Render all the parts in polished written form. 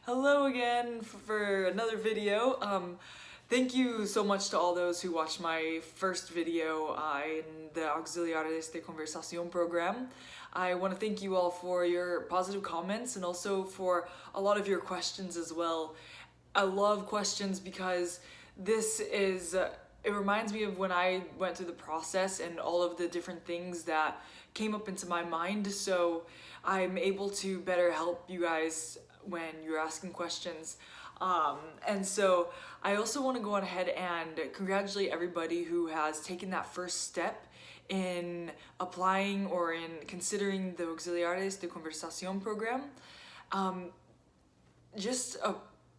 Hello again for another video. Thank you so much to all those who watched my first video in the Auxiliares de Conversación program. I want to thank you all for your positive comments and also for a lot of your questions as well. I love questions because it reminds me of when I went through the process and all of the different things that came up into my mind, so I'm able to better help you guys when you're asking questions. And so I also want to go on ahead and congratulate everybody who has taken that first step in applying or in considering the Auxiliares de Conversación program.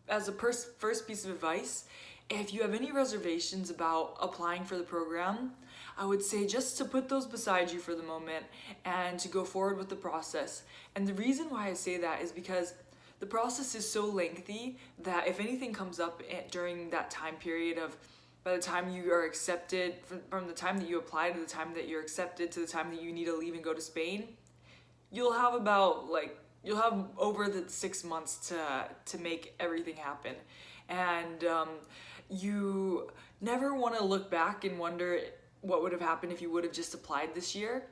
As a first piece of advice, if you have any reservations about applying for the program, I would say just to put those beside you for the moment and to go forward with the process. And the reason why I say that is because the process is so lengthy that if anything comes up during that time period of by the time you are accepted, from the time that you apply to the time that you're accepted to the time that you need to leave and go to Spain, you'll have over the 6 months to make everything happen. And you never want to look back and wonder what would have happened if you would have just applied this year,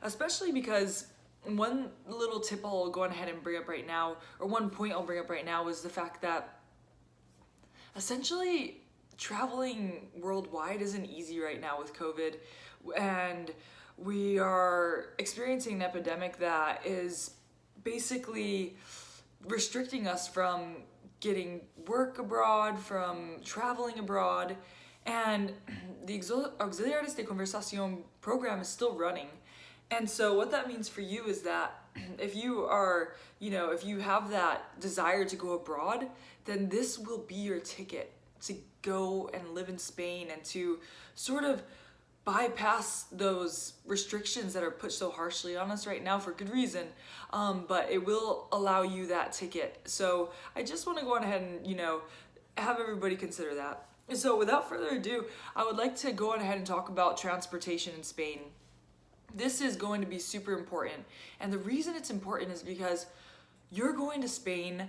especially because one little tip I'll go ahead and bring up right now, or one point I'll bring up right now, is the fact that essentially traveling worldwide isn't easy right now with COVID, and we are experiencing an epidemic that is basically restricting us from getting work abroad, from traveling abroad, and the Auxiliares de Conversación program is still running. And so what that means for you is that if you have that desire to go abroad, then this will be your ticket to go and live in Spain and to sort of bypass those restrictions that are put so harshly on us right now for good reason, but it will allow you that ticket. So I just want to go on ahead and have everybody consider that. So without further ado, I would like to go on ahead and talk about transportation in Spain. This is going to be super important, and the reason it's important is because you're going to Spain,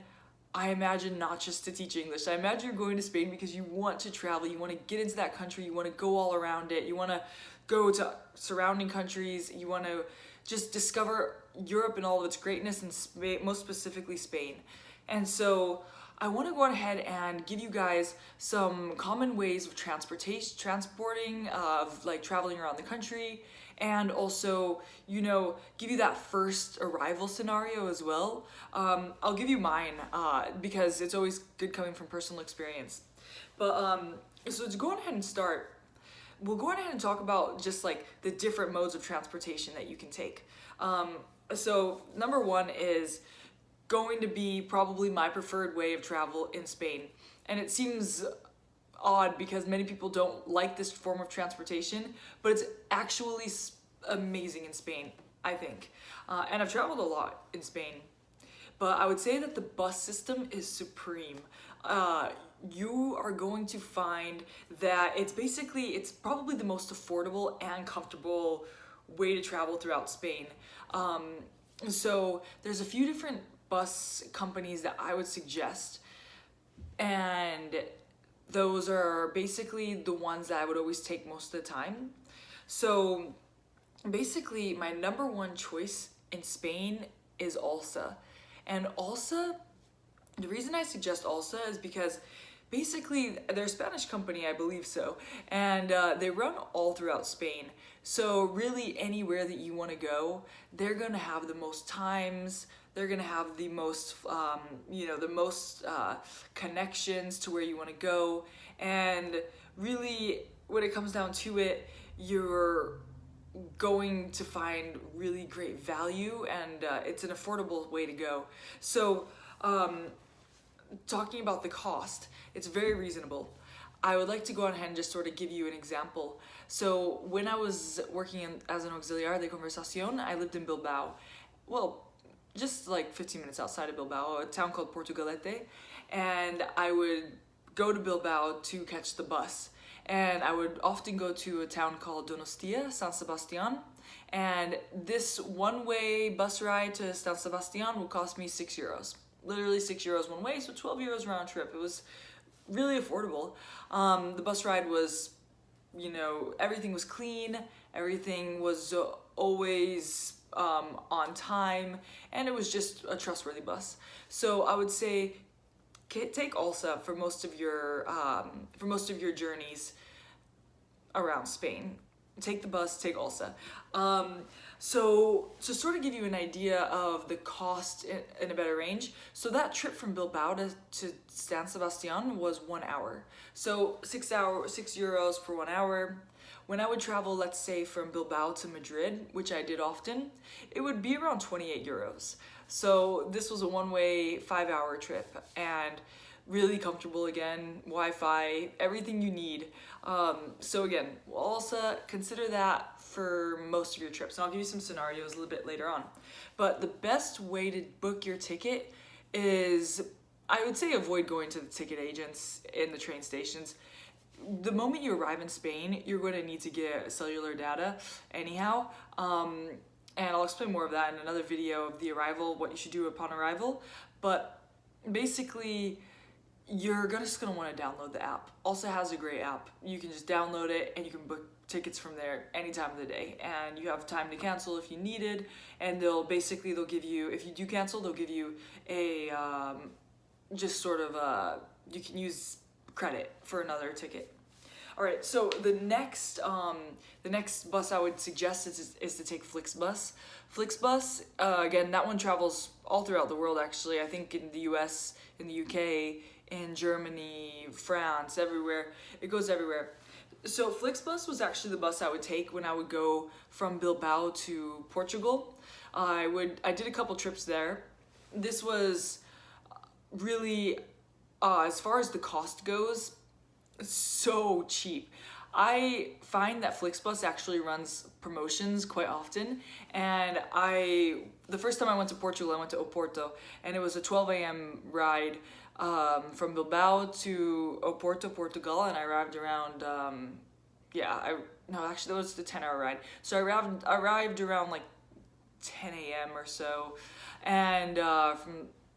I imagine, not just to teach English. I imagine you're going to Spain because you want to travel, you want to get into that country, you want to go all around it, you want to go to surrounding countries, you want to just discover Europe and all of its greatness, and most specifically Spain. And so I want to go ahead and give you guys some common ways of transporting, of like traveling around the country, and also, give you that first arrival scenario as well. I'll give you mine because it's always good coming from personal experience. But so to go ahead and start, we'll go ahead and talk about just like the different modes of transportation that you can take. So number one is going to be probably my preferred way of travel in Spain. And it seems odd because many people don't like this form of transportation, but it's actually amazing in Spain, I think. And I've traveled a lot in Spain, but I would say that the bus system is supreme. You are going to find that it's probably the most affordable and comfortable way to travel throughout Spain. So there's a few different bus companies that I would suggest, and those are basically the ones that I would always take most of the time. So basically my number one choice in Spain is Alsa. And Alsa, the reason I suggest Alsa is because basically they're a Spanish company, I believe so, and they run all throughout Spain. So really anywhere that you want to go, they're going to have the most times, they're going to have the most, connections to where you want to go. And really, when it comes down to it, you're going to find really great value, and it's an affordable way to go. So, talking about the cost, it's very reasonable. I would like to go ahead and just sort of give you an example. So when I was working as an auxiliar de conversación, I lived in Bilbao. Well, just like 15 minutes outside of Bilbao, a town called Portugalete, and I would go to Bilbao to catch the bus. And I would often go to a town called Donostia, San Sebastian, and this one-way bus ride to San Sebastian will cost me €6. literally €6 one way, so €12 round trip. It was really affordable. The bus ride was, everything was clean, everything was always on time, and it was just a trustworthy bus. So I would say take Alsa for most of your journeys around Spain. Take the bus, take Alsa. So to sort of give you an idea of the cost in a better range, so that trip from Bilbao to San Sebastian was 1 hour. So €6 for 1 hour. When I would travel, let's say from Bilbao to Madrid, which I did often, it would be around €28. So this was a one-way 5-hour trip, and really comfortable again, Wi-Fi, everything you need. So again, we'll also consider that for most of your trips. And I'll give you some scenarios a little bit later on. But the best way to book your ticket is, I would say, avoid going to the ticket agents in the train stations. The moment you arrive in Spain, you're going to need to get cellular data anyhow. And I'll explain more of that in another video of the arrival, what you should do upon arrival. But basically, you're just gonna want to download the app. Also has a great app. You can just download it and you can book tickets from there any time of the day. And you have time to cancel if you needed. And they'll give you, if you do cancel, they'll give you a, you can use credit for another ticket. All right, so the next bus I would suggest is to take Flixbus. Flixbus, again, that one travels all throughout the world, actually. I think in the US, in the UK, in Germany, France, everywhere. It goes everywhere. So Flixbus was actually the bus I would take when I would go from Bilbao to Portugal. I did a couple trips there. This was really, as far as the cost goes, so cheap. I find that Flixbus actually runs promotions quite often, and the first time I went to Portugal, I went to Oporto, and it was a 12 a.m. ride from Bilbao to Oporto, Portugal, and I arrived around, that was the 10-hour ride. So I arrived around like 10 a.m. or so, and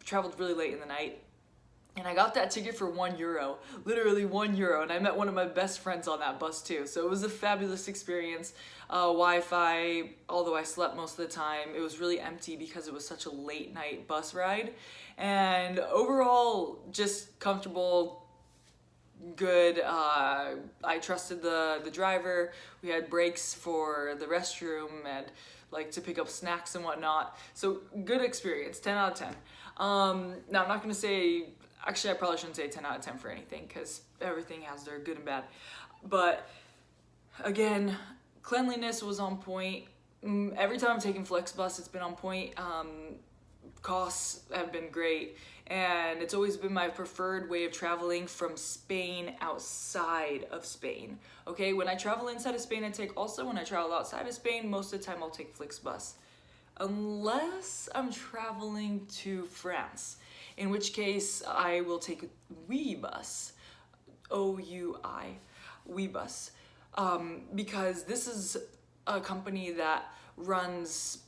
traveled really late in the night. And I got that ticket for €1, literally €1, and I met one of my best friends on that bus too. So it was a fabulous experience. Wi-Fi, although I slept most of the time, it was really empty because it was such a late night bus ride. And overall, just comfortable, good. I trusted the driver. We had breaks for the restroom and like to pick up snacks and whatnot. So good experience, 10 out of 10. Now I'm not gonna say, actually I probably shouldn't say 10 out of 10 for anything because everything has their good and bad. But again, cleanliness was on point. Every time I'm taking Flixbus, it's been on point. Costs have been great, and it's always been my preferred way of traveling from Spain outside of Spain. Okay, when I travel inside of Spain, I take Alsa. When I travel outside of Spain, most of the time I'll take Flixbus. Unless I'm traveling to France, in which case I will take Ouibus, O-U-I, Ouibus, because this is a company that runs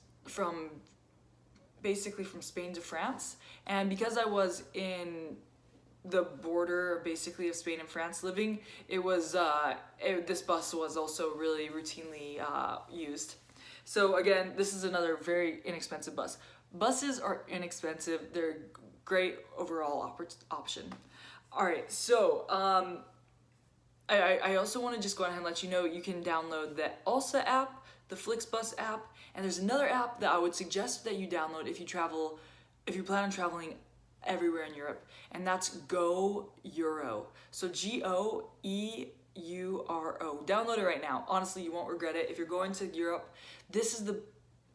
basically from Spain to France, and because I was in the border basically of Spain and France living, this bus was also really routinely used. So again, this is another very inexpensive bus. Buses are inexpensive. They're great overall option. All right, so I also want to just go ahead and let you know you can download the Alsa app, the Flixbus app, and there's another app that I would suggest that you download if you plan on traveling everywhere in Europe, and that's Go Euro. So Goeuro. Download it right now. Honestly, you won't regret it. If you're going to Europe, this is the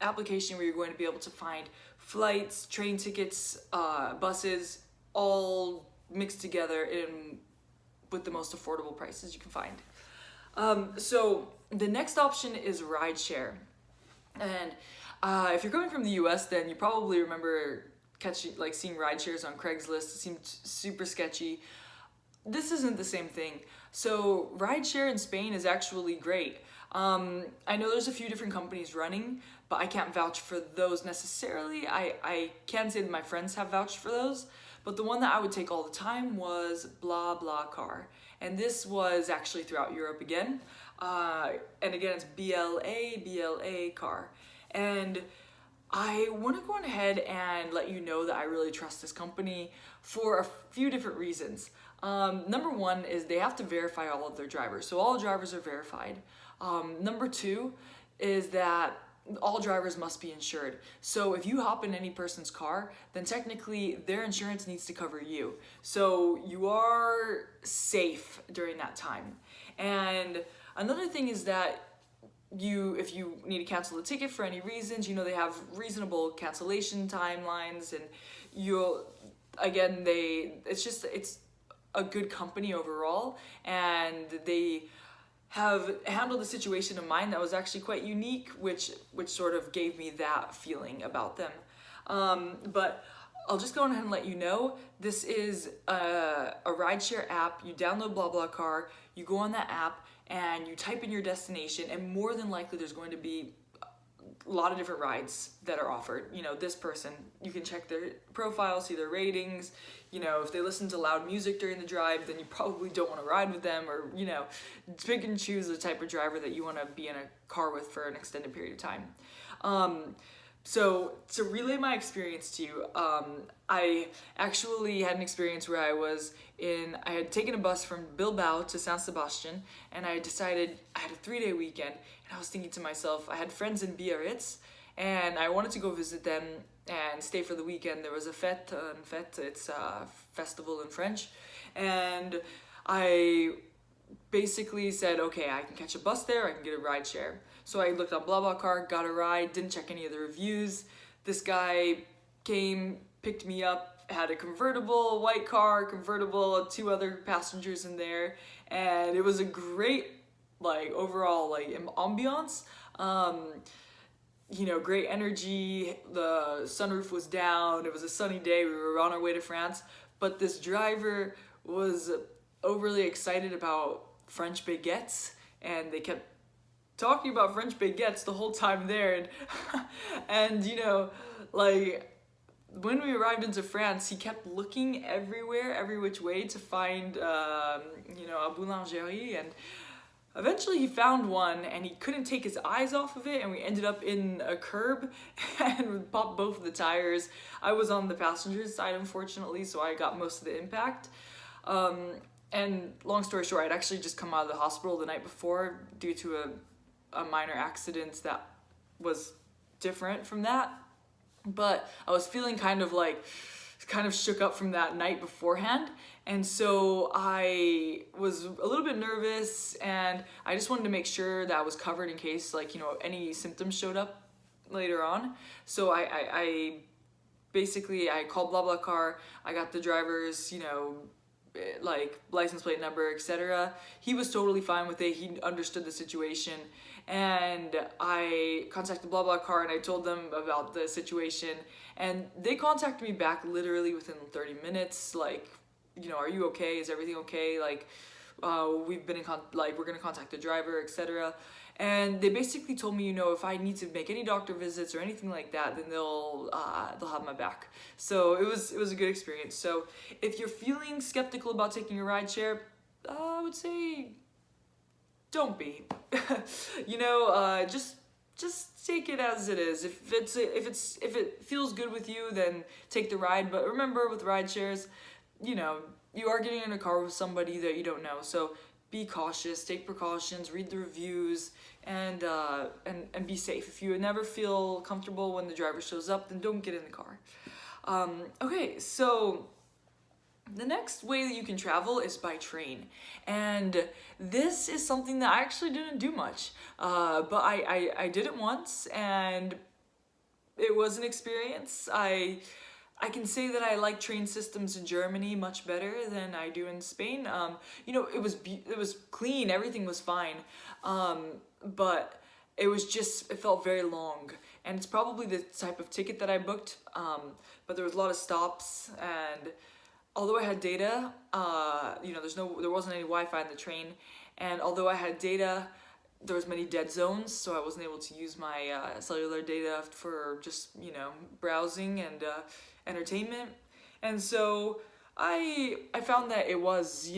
application where you're going to be able to find flights, train tickets, buses, all mixed together with the most affordable prices you can find. So the next option is Rideshare. And if you're coming from the US, then you probably remember seeing rideshares on Craigslist. It seemed super sketchy. This isn't the same thing. So Rideshare in Spain is actually great. I know there's a few different companies running, but I can't vouch for those necessarily. I can say that my friends have vouched for those, but the one that I would take all the time was Bla Bla Car. And this was actually throughout Europe again. And again, it's BLA Car. And I want to go on ahead and let you know that I really trust this company for a few different reasons. Number one is they have to verify all of their drivers. So all drivers are verified. Number two is that all drivers must be insured. So if you hop in any person's car, then technically their insurance needs to cover you. So you are safe during that time. And another thing is that if you need to cancel the ticket for any reasons, they have reasonable cancellation timelines, and it's a good company overall, and they have handled a situation of mine that was actually quite unique, which sort of gave me that feeling about them. But I'll just go ahead and let you know, this is a rideshare app. You download Bla Bla Car, you go on that app, and you type in your destination, and more than likely there's going to be a lot of different rides that are offered. This person, you can check their profile, see their ratings. If they listen to loud music during the drive, then you probably don't want to ride with them, or, pick and choose the type of driver that you want to be in a car with for an extended period of time. So to relay my experience to you, I actually had an experience where I had taken a bus from Bilbao to San Sebastian, and I decided I had a 3-day weekend, and I was thinking to myself, I had friends in Biarritz, and I wanted to go visit them and stay for the weekend. There was a fête, it's a festival in French, and I basically said, okay, I can catch a bus there, I can get a rideshare. So I looked on Bla Bla Car, got a ride, didn't check any of the reviews. This guy came, picked me up, had a convertible, white car, convertible, 2 other passengers in there, and it was a great, overall, ambiance. Great energy, the sunroof was down, it was a sunny day, we were on our way to France, but this driver was overly excited about French baguettes, and they kept talking about French baguettes the whole time there, and when we arrived into France, he kept looking everywhere, every which way to find a boulangerie, and eventually he found one, and he couldn't take his eyes off of it, and we ended up in a curb and we popped both of the tires. I was on the passenger's side, unfortunately, so I got most of the impact. And long story short, I'd actually just come out of the hospital the night before due to a minor accident that was different from that. But I was feeling kind of shook up from that night beforehand. And so I was a little bit nervous, and I just wanted to make sure that I was covered in case any symptoms showed up later on. So I basically called Bla Bla Car. I got the driver's, license plate number, etc. He was totally fine with it. He understood the situation. And I contacted Bla Bla Car, and I told them about the situation, and they contacted me back literally within 30 minutes, are you okay? Is everything okay? We've been we're gonna contact the driver, etc. And they basically told me, if I need to make any doctor visits or anything like that, then they'll have my back. So it was a good experience. So if you're feeling skeptical about taking a rideshare, I would say don't be. Just take it as it is. If it feels good with you, then take the ride. But remember, with rideshares, you are getting in a car with somebody that you don't know. So be cautious, take precautions, read the reviews, and be safe. If you never feel comfortable when the driver shows up, then don't get in the car. Okay, so the next way that you can travel is by train, and this is something that I actually didn't do much, but I did it once, and it was an experience. I can say that I like train systems in Germany much better than I do in Spain. It was clean, everything was fine, but it felt very long, and it's probably the type of ticket that I booked, but there was a lot of stops, and although I had data, there wasn't any Wi-Fi in the train, and although I had data, there was many dead zones, so I wasn't able to use my cellular data for just, browsing and entertainment. And so I found that it was,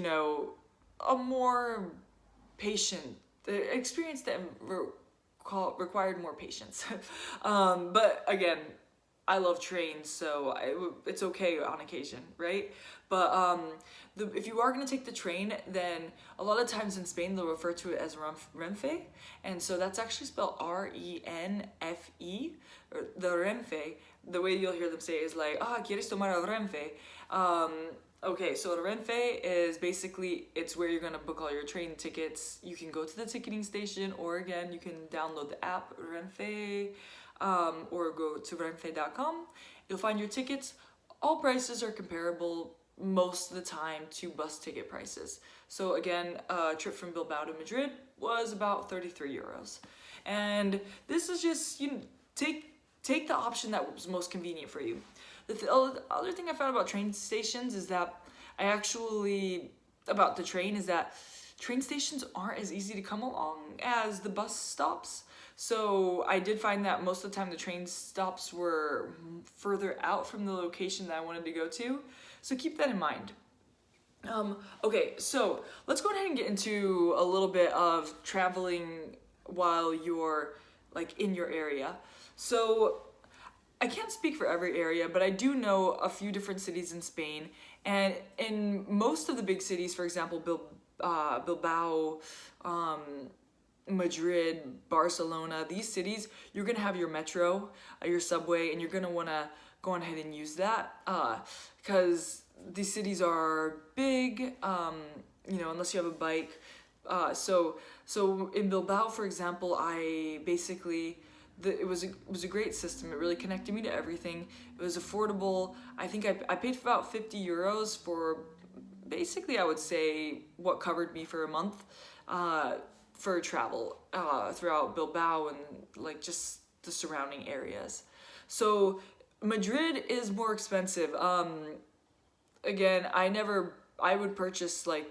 a more patient the experience that required more patience. But again, I love trains, so it's okay on occasion, right? But if you are going to take the train, then a lot of times in Spain they'll refer to it as Renfe, and so that's actually spelled R-E-N-F-E. The Renfe, the way you'll hear them say is like, ¿quieres tomar el Renfe? Okay, so the Renfe is basically, it's where you're going to book all your train tickets. You can go to the ticketing station, or again, you can download the app Renfe, or go to renfe.com. You'll find your tickets. All prices are comparable most of the time to bus ticket prices. So again, a trip from Bilbao to Madrid was about 33 euros. And this is just, take the option that was most convenient for you. The other thing I found about train stations is that about the train is that train stations aren't as easy to come along as the bus stops. So I did find that most of the time the train stops were further out from the location that I wanted to go to. So keep that in mind. Okay, so let's go ahead and get into a little bit of traveling while you're like in your area. So I can't speak for every area, but I do know a few different cities in Spain. And in most of the big cities, for example, Bilbao, Madrid, Barcelona, these cities, you're going to have your metro, your subway, and you're going to want to go ahead and use that because these cities are big, unless you have a bike. So in Bilbao, for example, it was a great system. It really connected me to everything. It was affordable. I think I paid for about 50 euros for basically, I would say, what covered me for a month for travel throughout Bilbao and like just the surrounding areas. So Madrid is more expensive. Again, I would purchase like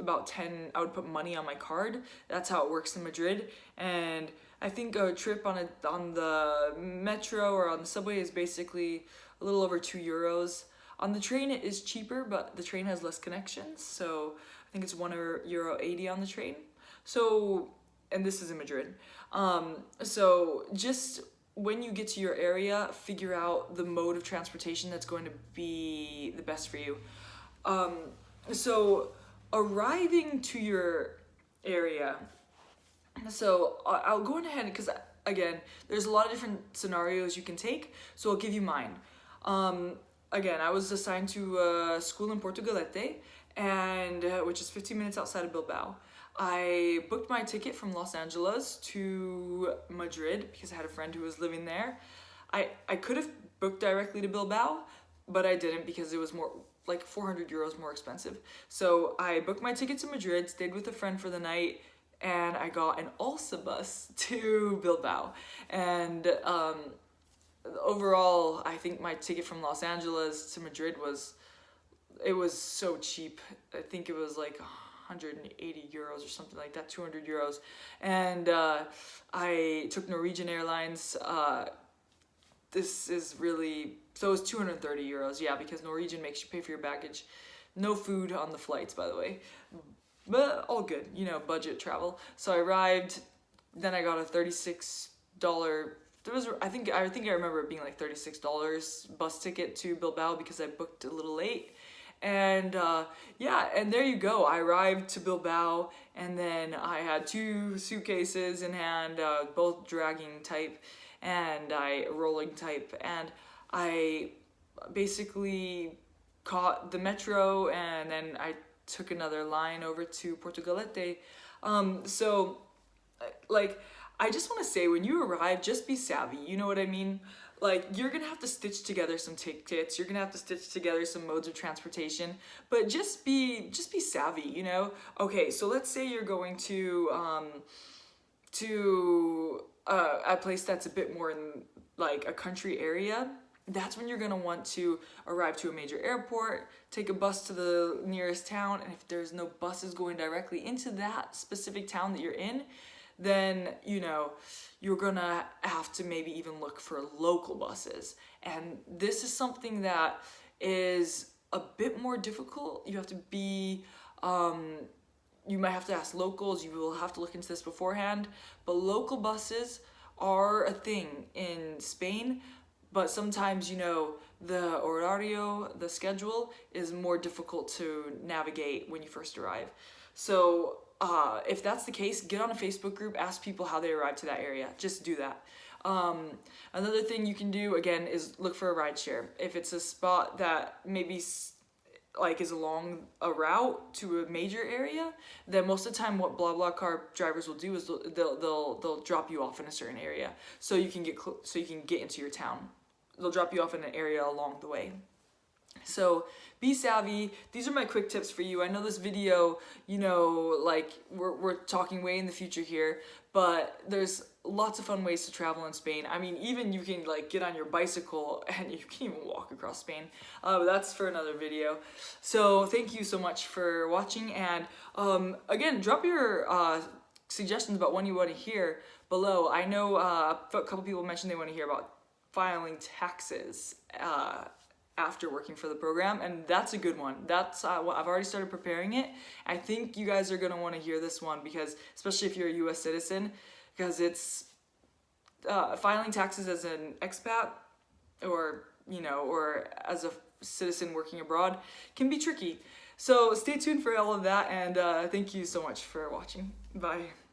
about 10, I would put money on my card. That's how it works in Madrid. And I think a trip on the metro or on the subway is basically a little over 2 euros. On the train it is cheaper, but the train has less connections, so I think it's €1.80 on the train. So, and this is in Madrid. So just when you get to your area, figure out the mode of transportation that's going to be the best for you. So arriving to your area, so I'll go ahead because again, there's a lot of different scenarios you can take, so I'll give you mine. Again, I was assigned to a school in Portugalete, and which is 15 minutes outside of Bilbao. I booked my ticket from Los Angeles to Madrid because I had a friend who was living there. I could have booked directly to Bilbao, but I didn't because it was more like 400 euros more expensive. So I booked my ticket to Madrid, stayed with a friend for the night, and I got an Alsa bus to Bilbao. And overall, I think my ticket from Los Angeles to Madrid was so cheap. I think it was like 180 euros or something like that, 200 euros. And I took Norwegian Airlines. This is really, so it was 230 euros, yeah, because Norwegian makes you pay for your baggage. No food on the flights, by the way. But all good, budget travel. So I arrived, then I got a $36, I think I remember it being like $36 bus ticket to Bilbao because I booked a little late. And and there you go. I arrived to Bilbao, and then I had 2 suitcases in hand, both dragging type and rolling type, and I basically caught the metro, and then I took another line over to Portugalete. So I just want to say, when you arrive, just be savvy. You know what I mean? Like, you're going to have to stitch together some tickets. You're going to have to stitch together some modes of transportation. But just be savvy, Okay, so let's say you're going to a place that's a bit more in, like, a country area. That's when you're going to want to arrive to a major airport, take a bus to the nearest town, and if there's no buses going directly into that specific town that you're in, then, you know, you're gonna have to maybe even look for local buses. And this is something that is a bit more difficult. You have to be, you might have to ask locals, you will have to look into this beforehand, but local buses are a thing in Spain, but sometimes, you know, the horario, the schedule, is more difficult to navigate when you first arrive. So if that's the case, get on a Facebook group, ask people how they arrive to that area. Just do that. Another thing you can do, again, is look for a rideshare. If it's a spot that maybe like is along a route to a major area, then most of the time what Bla Bla Car drivers will do is they'll drop you off in a certain area so you can get into your town. They'll drop you off in an area along the way. So be savvy. These are my quick tips for you. I know this video, you know, like we're talking way in the future here, but there's lots of fun ways to travel in Spain. I mean, even you can like get on your bicycle and you can even walk across Spain. But that's for another video. So thank you so much for watching. And again, drop your suggestions about when you want to hear below. I know a couple people mentioned they want to hear about filing taxes after working for the program, and that's a good one. That's I've already started preparing it. I think you guys are gonna want to hear this one, because especially if you're a U.S. citizen, because it's filing taxes as an expat, or you know, or as a citizen working abroad, can be tricky. So stay tuned for all of that, and thank you so much for watching. Bye.